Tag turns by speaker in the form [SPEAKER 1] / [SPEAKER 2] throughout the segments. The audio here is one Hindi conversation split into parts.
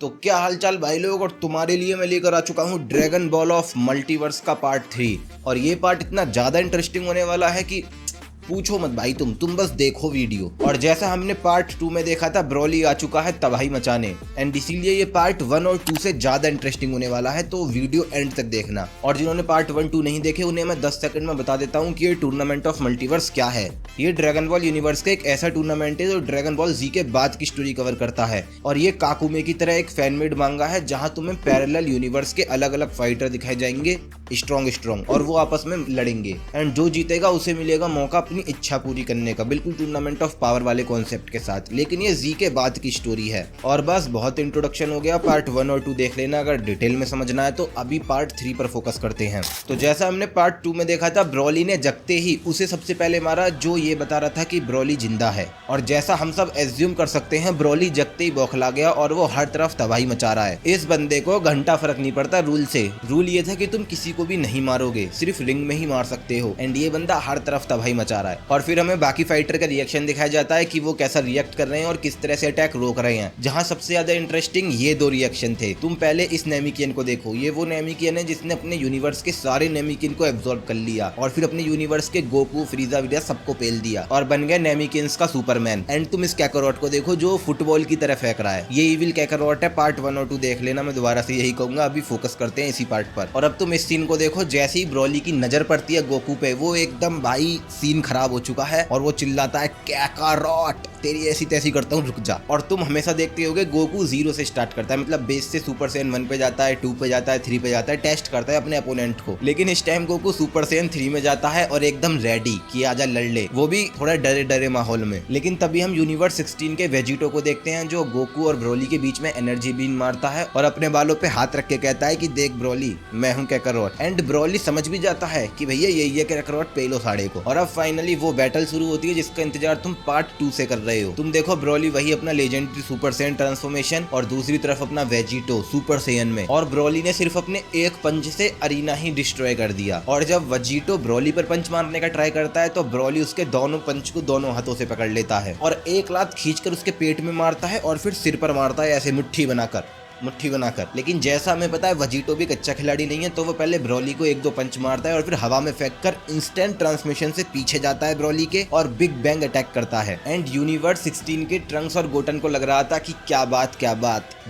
[SPEAKER 1] तो क्या हालचाल भाई लोग। और तुम्हारे लिए मैं लेकर आ चुका हूँ ड्रैगन बॉल ऑफ मल्टीवर्स का पार्ट 3। और ये पार्ट इतना ज्यादा इंटरेस्टिंग होने वाला है कि पूछो मत भाई। तुम बस देखो वीडियो। और जैसा हमने पार्ट 2 में देखा था, ब्रॉली आ चुका है तबाही मचाने, एंड इसीलिए ये पार्ट 1 और 2 से ज्यादा इंटरेस्टिंग होने वाला है। तो वीडियो एंड तक देखना। और जिन्होंने पार्ट 1 2 नहीं देखे उन्हें मैं 10 सेकंड में बता देता हूँ कि ये टूर्नामेंट ऑफ मल्टीवर्स क्या है। ये ड्रैगन बॉल यूनिवर्स का एक ऐसा टूर्नामेंट है जो ड्रैगन बॉल जी के बाद की स्टोरी कवर करता है। और ये काकुमे की तरह एक फैन मेड मांगा है जहां तुम्हें पैरेलल यूनिवर्स के अलग अलग फाइटर दिखाए जाएंगे, स्ट्रॉन्ग, और वो आपस में लड़ेंगे। एंड जो जीतेगा उसे मिलेगा मौका अपनी इच्छा पूरी करने का, बिल्कुल टूर्नामेंट ऑफ पावर वाले कॉन्सेप्ट के साथ। लेकिन ये जी के बाद की स्टोरी है। और बस बहुत इंट्रोडक्शन हो गया। पार्ट 1 और 2 देख लेना अगर डिटेल में समझना है तो। अभी पार्ट 3 पर फोकस करते हैं। तो जैसा हमने पार्ट 2 में देखा था, ब्रॉली ने जगते ही उसे सबसे पहले मारा, जो ये बता रहा था कि ब्रॉली जिंदा है। और जैसा हम सब एज्यूम कर सकते हैं, ब्रॉली जगते ही बौखला गया और वो हर तरफ तबाही मचा रहा है। इस बंदे को घंटा फर्क नहीं पड़ता रूल से। रूल ये था कि तुम किसी को भी नहीं मारोगे, सिर्फ रिंग में ही मार सकते हो। एंड ये बंदा हर तरफ तबाही मचा रहा है। और फिर हमें बाकी फाइटर का रिएक्शन दिखाया जाता है कि वो कैसा रिएक्ट कर रहे हैं और किस तरह से अटैक रोक रहे हैं। जहां सबसे ज्यादा इंटरेस्टिंग ये 2 रिएक्शन थे। तुम पहले इस नेमिकियन को देखो। ये वो नेमिकियन है जिसने अपने यूनिवर्स के सारे नेमिकियन को एब्जॉर्ब कर लिया और फिर अपने यूनिवर्स के गोकू, फ्रीजा वीजा सबको पेल दिया और बन गया नेमिकियंस का सुपरमैन। एंड तुम इस कैकरोट को देखो जो फुटबॉल की तरह फेंक रहा है। ये इविल कैकरोट है। पार्ट 1 और 2 देख लेना। मैं दोबारा से यही कहूंगा, अभी फोकस करते हैं इसी पार्ट पर। और अब तुम इस सीन को देखो। जैसे ही ब्रॉली की नजर पड़ती है गोकू पे, वो एकदम भाई सीन खराब हो चुका है और वो चिल्लाता है कैकरोट, तेरी ऐसी तैसी करता हूँ, रुक जा। और तुम हमेशा देखते होगे गोकू 0 से स्टार्ट करता है, मतलब बेस से सुपर सैयन 1 पे जाता है, 2 पे जाता है, 3 पे जाता है, टेस्ट करता है अपने अपोनेंट को। लेकिन इस टाइम गोकू सुपर सैयन 3 में जाता है और एकदम रेडी कि आजा लड़ ले, वो भी थोड़ा डरे डरे माहौल में। लेकिन तभी हम यूनिवर्स 16 के वेजिटो को देखते हैं जो गोकू और ब्रॉली के बीच में एनर्जी बीन मारता है और अपने बालों पे हाथ रख के कहता है कि देख ब्रॉली, मैं हूँ कैकरोट। एंड ब्रॉली समझ भी जाता है कि भैया यही है कैकरोट, पे लो साड़े को। और अब फाइनली वो बैटल शुरू होती है जिसका इंतजार तुम पार्ट 2 से कर रहे हो। तुम देखो ब्रॉली वही अपना लेजेंडरी सुपर सैयन ट्रांसफॉर्मेशन और दूसरी तरफ अपना वेजिटो सुपर सैयन में। और ब्रॉली ने सिर्फ अपने एक पंच से अरीना ही डिस्ट्रॉय कर दिया। और जब वेजिटो ब्रॉली पर पंच मारने का ट्राई करता है तो ब्रॉली उसके दोनों पंच को दोनों हाथों से पकड़ लेता है और एक लात खींचकर उसके पेट में मारता है और फिर सिर पर मारता है ऐसे मुट्ठी बनाकर। लेकिन जैसा हमें पता है वेजिटो भी कच्चा खिलाड़ी नहीं है, तो वो पहले ब्रॉली को 1-2 पंच मारता है और फिर हवा में फेंककर इंस्टेंट ट्रांसमिशन से पीछे जाता है ब्रॉली के और बिग बैंग अटैक करता है। एंड यूनिवर्स 16 के ट्रंक्स और गोटन को लग रहा था कि क्या बात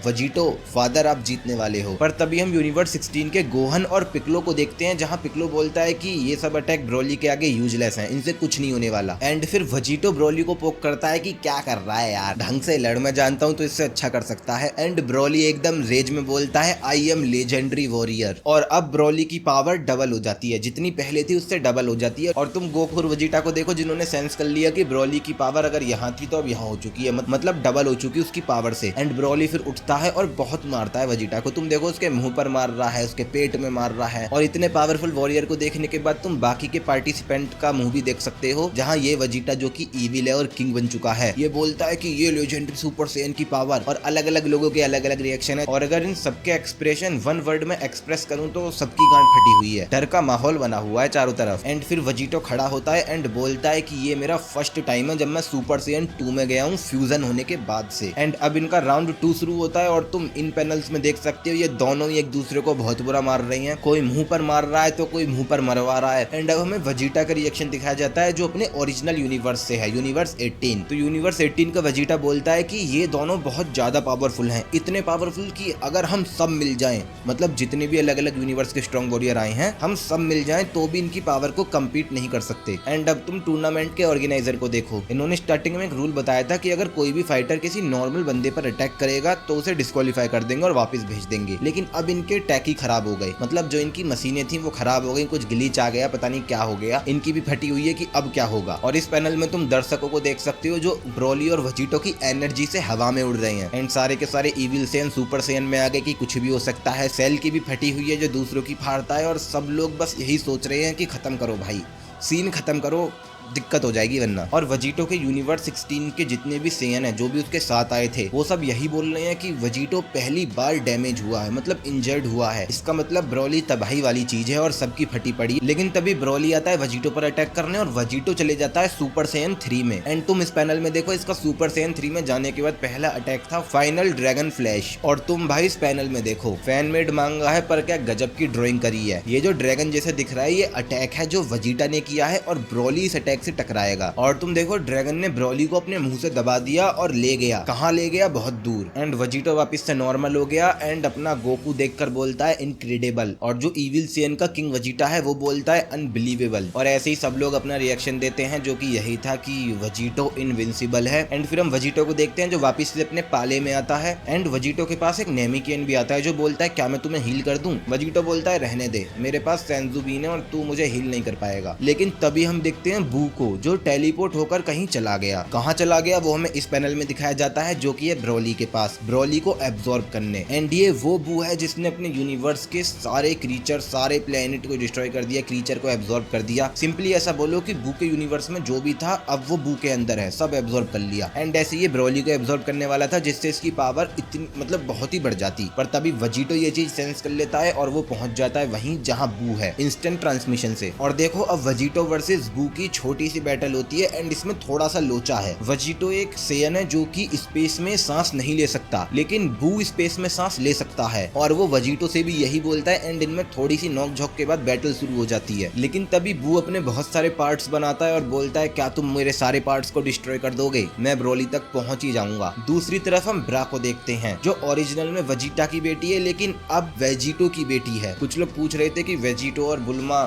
[SPEAKER 1] वेजिटो फादर आप जीतने वाले हो। पर तभी हम यूनिवर्स 16 के गोहन और पिकलो को देखते हैं, जहां पिकलो बोलता है कि ये सब अटैक ब्रॉली के आगे यूजलेस हैं, इनसे कुछ नहीं होने वाला। एंड फिर वेजिटो ब्रॉली को पोक करता है कि क्या कर रहा है यार, ढंग से लड़, मैं जानता हूं तो इससे अच्छा कर सकता है। एंड ब्रॉली एकदम रेज में बोलता है आई एम लेजेंडरी वॉरियर। और अब ब्रॉली की पावर डबल हो जाती है, जितनी पहले थी उससे डबल हो जाती है। और तुम गोकू और वेजिटा को देखो जिन्होंने सेंस कर लिया कि ब्रॉली की पावर अगर यहाँ थी तो अब यहाँ हो चुकी है, मतलब डबल हो चुकी है उसकी पावर से। एंड ब्रॉली फिर उठता है और बहुत मारता है वेजिटा को। तुम देखो उसके मुंह पर मार रहा है, उसके पेट में मार रहा है। और इतने पावरफुल वॉरियर को देखने के बाद तुम बाकी के पार्टिसिपेंट का मुंह भी देख सकते हो, जहाँ ये वेजिटा जो कि ईविल है और किंग बन चुका है, ये बोलता है कि ये लेजेंडरी सुपर सैयन की पावर। और अलग अलग लोगों के अलग अलग रिएक्शन है। और अगर इन सबके एक्सप्रेशन 1 वर्ड में एक्सप्रेस करूं तो सबकी गांड फटी हुई है, डर का माहौल बना हुआ है चारों तरफ। एंड फिर वेजिटो खड़ा होता है एंड बोलता है कि ये मेरा फर्स्ट टाइम है जब मैं सुपर सैयन 2 में गया हूँ फ्यूजन होने के बाद से। एंड अब इनका राउंड 2 शुरू होता है और तुम इन पैनल्स में देख सकते हो ये दोनों ही एक दूसरे को बहुत बुरा मार रही हैं। कोई मुंह पर मार रहा है तो कोई मुंह पर मरवा रहा है। एंड अब हमें वेजिटा का रिएक्शन दिखाया जाता है जो अपने ओरिजिनल यूनिवर्स से है, यूनिवर्स 18। तो यूनिवर्स 18 का वेजिटा बोलता है कि ये दोनों बहुत ज्यादा पावरफुल हैं, इतने पावरफुल कि अगर हम सब मिल जाएं, मतलब जितने भी अलग अलग यूनिवर्स के स्ट्रॉन्ग वॉरियर आए हैं, हम सब मिल जाएं तो भी इनकी पावर को कम्पीट नहीं कर सकते। एंड अब तुम टूर्नामेंट के ऑर्गेनाइजर को देखो। इन्होंने स्टार्टिंग में एक रूल बताया था कि अगर कोई भी फाइटर किसी नॉर्मल बंदे पर अटैक करेगा तो उसे डिस्क्वालीफाई कर देंगे और वापस भेज देंगे। लेकिन अब इनके टैक ही खराब हो गए, मतलब जो इनकी मशीनें थी वो खराब हो गई, कुछ ग्लिच आ गया, पता नहीं क्या हो गया, इनकी भी फटी हुई है कि अब क्या होगा। और इस पैनल में तुम दर्शकों को देख सकते हो जो ब्रॉली और वेजिटो की एनर्जी से हवा में उड़ रहे हैं। एंड सारे के सारे इविल सैयन सुपर सैयन में आ गए कि कुछ भी हो सकता है। सेल की भी फटी हुई है जो दूसरों की फाड़ता है और सब लोग बस यही सोच रहे हैं कि खत्म करो भाई, सीन खत्म करो, दिक्कत हो जाएगी वरना। और वेजिटो के यूनिवर्स 16 के जितने भी सेयन है जो भी उसके साथ आए थे वो सब यही बोल रहे हैं कि वेजिटो पहली बार डैमेज हुआ है, मतलब इंजर्ड हुआ है। इसका मतलब ब्रोली तबाही वाली चीज है और सबकी फटी पड़ी। लेकिन तभी ब्रोली आता है वेजिटो पर अटैक करने और वेजिटो चले जाता है सुपर सेयन 3 में। एंड तुम इस पैनल में देखो, इसका सुपर सेयन 3 में जाने के बाद पहला अटैक था फाइनल ड्रैगन फ्लैश। और तुम भाई इस पैनल में देखो, फैन मेड मांगा है पर क्या गजब की ड्राइंग करी है। ये जो ड्रैगन जैसे दिख रहा है ये अटैक है जो वेजिटा ने किया है और ब्रोली इस अटैक से टकराएगा। और तुम देखो ड्रैगन ने ब्रोली को अपने मुंह से दबा दिया और ले गया, कहाँ ले गया, बहुत दूर। एंड वेजिटो वापस से नॉर्मल हो गया एंड अपना गोकू देखकर बोलता है इनक्रेडिबल। और जो इविल सेयन का किंग वेजिटा है वो बोलता है अनबिलीवेबल। और ऐसे ही सब लोग अपना रिएक्शन देते हैं जो कि यही था कि वेजिटो इनविंसिबल है। एंड फिर हम वेजिटो को देखते हैं जो वापस से अपने पाले में आता है। एंड वेजिटो के पास एक नेमिकियन भी आता है जो बोलता है क्या मैं तुम्हें हील कर दूं। वेजिटो बोलता है रहने दे, मेरे पास सेंजू बीन है और तू मुझे हील नहीं कर पाएगा। लेकिन तभी हम देखते हैं बू को जो टेलीपोर्ट होकर कहीं चला गया। कहाँ चला गया वो हमें इस पैनल में दिखाया जाता है जो कि है ब्रोली के पास, ब्रोली को एब्जॉर्ब करने। एंड ये वो बू है जिसने अपने यूनिवर्स के सारे क्रीचर, सारे प्लेनेट को डिस्ट्रॉय कर दिया, क्रीचर को एब्जॉर्ब कर दिया। सिंपली ऐसा बोलो कि बू के यूनिवर्स में जो भी था अब वो बू के अंदर है, सब एब्जॉर्ब कर लिया। एंड ऐसे ये ब्रोली को एब्जॉर्ब करने वाला था जिससे इसकी पावर इतनी मतलब बहुत ही बढ़ जाती। पर तभी वेजिटो ये चीज सेंस कर लेता है और वो पहुंच जाता है वहीं जहां बू है इंस्टेंट ट्रांसमिशन से। और देखो अब वेजिटो वर्सेस बू की छोटी सी बैटल होती है एंड इसमें थोड़ा सा लोचा है। वेजिटो एक सेयन है जो कि स्पेस में सांस नहीं ले सकता, लेकिन बू स्पेस में सांस ले सकता है और वो वेजिटो से भी यही बोलता है। एंड इनमें थोड़ी सी नोक झोंक के बाद बैटल शुरू हो जाती है। लेकिन तभी बू अपने बहुत सारे पार्ट्स बनाता है और बोलता है क्या तुम मेरे सारे पार्ट्स को डिस्ट्रॉय कर दोगे, मैं ब्रोली तक पहुंच ही जाऊंगा। दूसरी तरफ हम ब्रा को देखते हैं जो ओरिजिनल में वेजिटा की बेटी है लेकिन अब वेजिटो की बेटी है। कुछ लोग पूछ रहे थे कि वेजिटो और बुल्मा,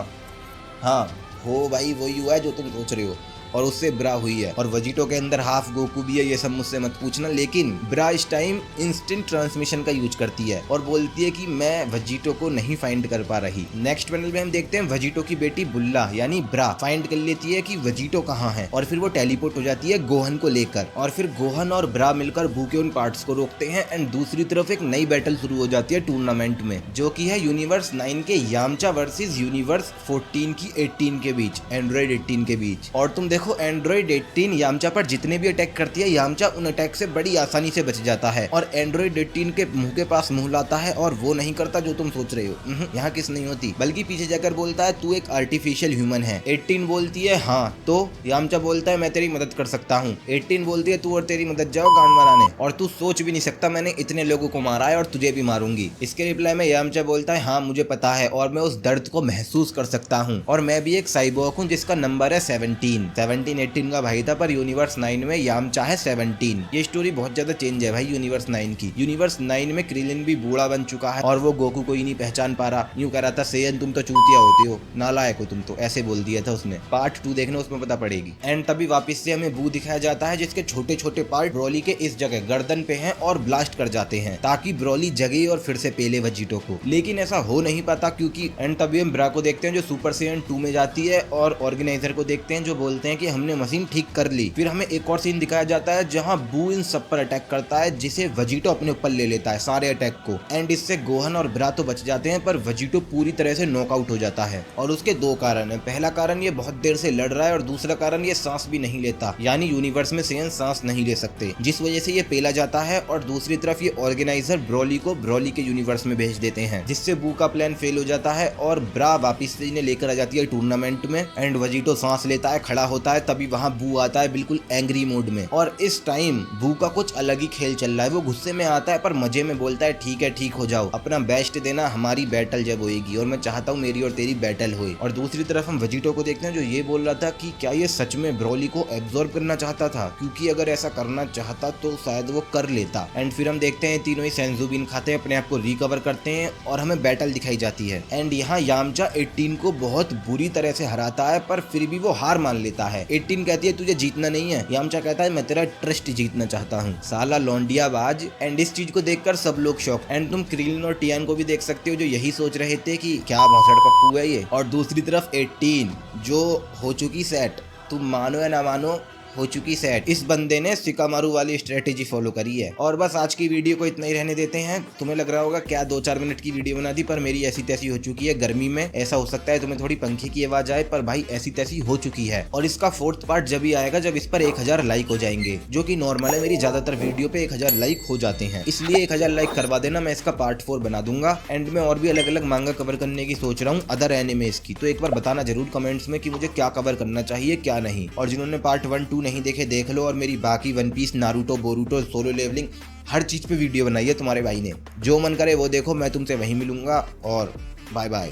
[SPEAKER 1] हाँ हो भाई वही हुआ है जो तुम सोच रहे हो, और उससे ब्रा हुई है। और वेजिटो के अंदर हाफ गोकू भी है, ये सब मुझसे मत पूछना। लेकिन ब्रा इस टाइम इंस्टेंट ट्रांसमिशन का यूज करती है और बोलती है कि मैं वेजिटो को नहीं फाइंड कर पा रही। नेक्स्ट पैनल में हम देखते हैं वेजिटो की बेटी बुल्ला यानी ब्रा फाइंड कर लेती है कि वेजिटो कहाँ है और फिर वो टेलीपोर्ट हो जाती है गोहन को लेकर। और फिर गोहन और ब्रा मिलकर बू के उन पार्ट्स को रोकते हैं। एंड दूसरी तरफ एक नई बैटल शुरू हो जाती है टूर्नामेंट में जो की है यूनिवर्स 9 के यामचा वर्सेज यूनिवर्स 14 की 18 के बीच, एंड्रॉइड 18 के बीच। और तुम देखो एंड्रॉइड 18 यामचा पर जितने भी अटैक करती है यामचा उन अटैक से बड़ी आसानी से बच जाता है और एंड्रॉइड 18 के मुंह के पास मुंह लाता है और वो नहीं करता जो तुम सोच रहे हो। यहाँ किस नहीं होती, बल्कि पीछे जाकर बोलता है तू एक आर्टिफिशियल ह्यूमन है। 18 बोलती है हाँ, तो यामचा बोलता है मैं तेरी मदद कर सकता हूँ। 18 बोलती है तू और तेरी मदद जाओ गांड माराने, और तू सोच भी नहीं सकता मैंने इतने लोगों को मारा है और तुझे भी मारूंगी। इसके रिप्लाई में यामचा बोलता है हाँ मुझे पता है और मैं उस दर्द को महसूस कर सकता हूँ और मैं भी एक साइबोर्ग हूँ जिसका नंबर है 17 18 का भाई था पर यूनिवर्स 9 में यामचा है 17। ये स्टोरी बहुत ज्यादा चेंज है भाई यूनिवर्स 9 की। यूनिवर्स 9 में क्रिलिन भी बूढ़ा बन चुका है और वो गोकू को ही नहीं पहचान पा रहा। यूं कह रहा था सेयन तुम तो चूतिया होती हो, नालायक हो तुम तो, ऐसे बोल दिया था उसने। पार्ट 2 देखना उसमें पता पड़ेगी। एंड तभी वापस से हमें बू दिखाया जाता है जिसके छोटे छोटे पार्ट ब्रोली के इस जगह गर्दन पे हैं और ब्लास्ट कर जाते हैं ताकि ब्रोली जगे और फिर से पेले वेजिटो को। लेकिन ऐसा हो नहीं पाता क्योंकि एंड तभी हम ब्रा को देखते हैं जो सुपर सेयन 2 में जाती है और ऑर्गेनाइजर को देखते हैं जो बोलते हैं कि हमने मशीन ठीक कर ली। फिर हमें एक और सीन दिखाया जाता है जहां बू इन सब पर अटैक करता है जिसे वेजिटो अपने ऊपर ले लेता है सारे अटैक को। एंड इससे गोहन और ब्रा तो बच जाते हैं पर वेजिटो पूरी तरह से नॉकआउट हो जाता है। और उसके दो कारण है, पहला कारण ये बहुत देर से लड़ रहा है और दूसरा कारण ये सांस भी नहीं लेता, यानी यूनिवर्स में सेयन सांस नहीं ले सकते जिस वजह से ये पेला जाता है। और दूसरी तरफ ये ऑर्गेनाइजर ब्रोली को ब्रोली के यूनिवर्स में भेज देते हैं जिससे बू का प्लान फेल हो जाता है और ब्रा वापिस से इन्हें लेकर आ जाती है टूर्नामेंट में। एंड वेजिटो सांस लेता है, खड़ा होता है, तभी वहां बू आता है बिल्कुल एंग्री मोड में। और इस टाइम बू का कुछ अलग ही खेल चल रहा है। वो गुस्से में आता है पर मजे में बोलता है ठीक है ठीक हो जाओ, अपना बेस्ट देना, हमारी बैटल जब होएगी और मैं चाहता हूँ मेरी और तेरी बैटल होए। और दूसरी तरफ हम वेजिटो को देखते हैं जो ये बोल रहा था कि क्या ये सच में ब्रोली को एब्जॉर्ब करना चाहता था, क्योंकि अगर ऐसा करना चाहता तो शायद वो कर लेता। एंड फिर हम देखते हैं तीनों ही सेंजू बीन खाते हैं, अपने आप को रिकवर करते हैं और हमें बैटल दिखाई जाती है। एंड यहाँ यामचा 18 को बहुत बुरी तरह से हराता है पर फिर भी वो हार मान लेता है। 18 कहती है तुझे जीतना नहीं है, यामचा कहता है मैं तेरा ट्रस्ट जीतना चाहता हूँ, साला लौंडियाबाज। एंड इस चीज को देखकर सब लोग शॉक। एंड तुम क्रिलिन और टियान को भी देख सकते हो जो यही सोच रहे थे कि क्या भौसड़ पप्पू है ये। और दूसरी तरफ 18 जो हो चुकी सेट, तुम मानो या ना मानो हो चुकी सेट। इस बंदे ने शिकामारू वाली स्ट्रेटेजी फॉलो करी है। और बस आज की वीडियो को इतना ही रहने देते हैं। तुम्हें लग रहा होगा क्या 2-4 मिनट की वीडियो बना दी, पर मेरी ऐसी तैसी हो चुकी है गर्मी में। ऐसा हो सकता है तुम्हें थोड़ी पंखे की आवाज आए, पर भाई ऐसी तैसी हो चुकी है। और इसका 4th पार्ट जब ही आएगा जब इस पर 1000 लाइक हो जाएंगे, जो कि नॉर्मल है। मेरी ज्यादातर वीडियो पे 1000 लाइक हो जाते हैं, इसलिए 1000 लाइक करवा देना। मैं इसका पार्ट 4 बना दूंगा। एंड में और भी अलग अलग मांगा कवर करने की सोच रहा हूँ, अदर एनिमेस की। तो एक बार बताना जरूर कमेंट्स में कि मुझे क्या कवर करना चाहिए क्या नहीं। और जिन्होंने पार्ट 1, 2 नहीं देखे देख लो। और मेरी बाकी One Piece, Naruto, Boruto, Solo Leveling हर चीज पे वीडियो बनाई है तुम्हारे भाई ने। जो मन करे वो देखो। मैं तुमसे वहीं मिलूंगा और बाय बाय।